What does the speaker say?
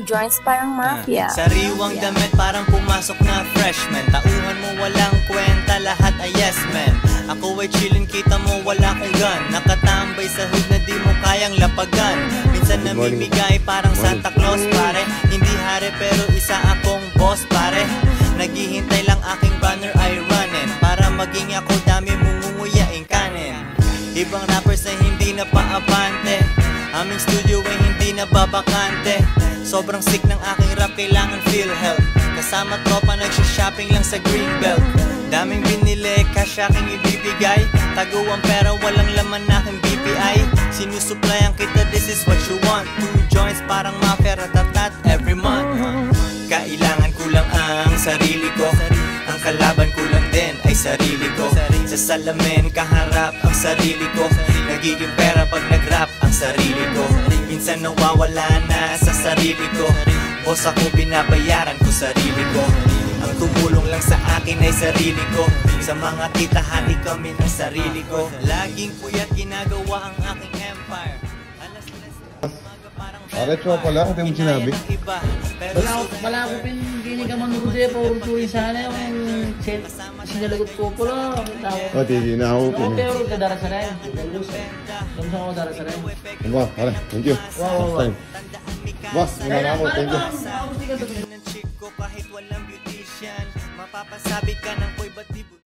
joints parang mafia. Sariwang damit parang pumasok na freshman. Tauhan mo walang kwenta, lahat ay yes man. Ako ay chillin, kita mo wala kong gun. Nakatambay sa hood na di mo kayang lapagan. Minsan namimigay parang Santa Claus pare. Hindi hari pero isa akong boss pare. Naghihintay lang aking banner ay running. Para maging ako dami mungunguyaing kanin. Ibang rappers ay hindi na paabante. Aming studio ay hindi na babakante. Sobrang sick ng aking rap, kailangan feel help. Kasama tropa nagsha-shopping lang sa Greenbelt. Daming binili, cash aking ibibigay. Taguang pera, walang laman aking BPI. Sinusuplayan kita, this is what you want. 2 joints parang mafia, ratatat every month. Kailangan ko lang ang sarili ko. Ang kalaban ko lang din ay sarili ko. Sa salamin kaharap ang sarili ko. Nagiging pera pag nag-rap ang sarili ko. Minsan nawawala na sa sarili ko. Boss ako, binabayaran ko sarili ko. Ang tumulong lang sa akin ay sarili ko. Sa mga tita hati kami ng sarili ko. Laging puyat ginagawa ang aking empire. Aretso pala, ito yung sinabi. Wala ako hindi ka manurudi pa urutuin sana yung sinalagot ko pala. O, titinaw ko. Pero kadara sa rin. Kamusta ako kadara sa rin? Diba, pala, thank you. Wow. Boss, muna ako, thank you. Kahit walang beautician, mapapasabi ka ng ko'y ba't di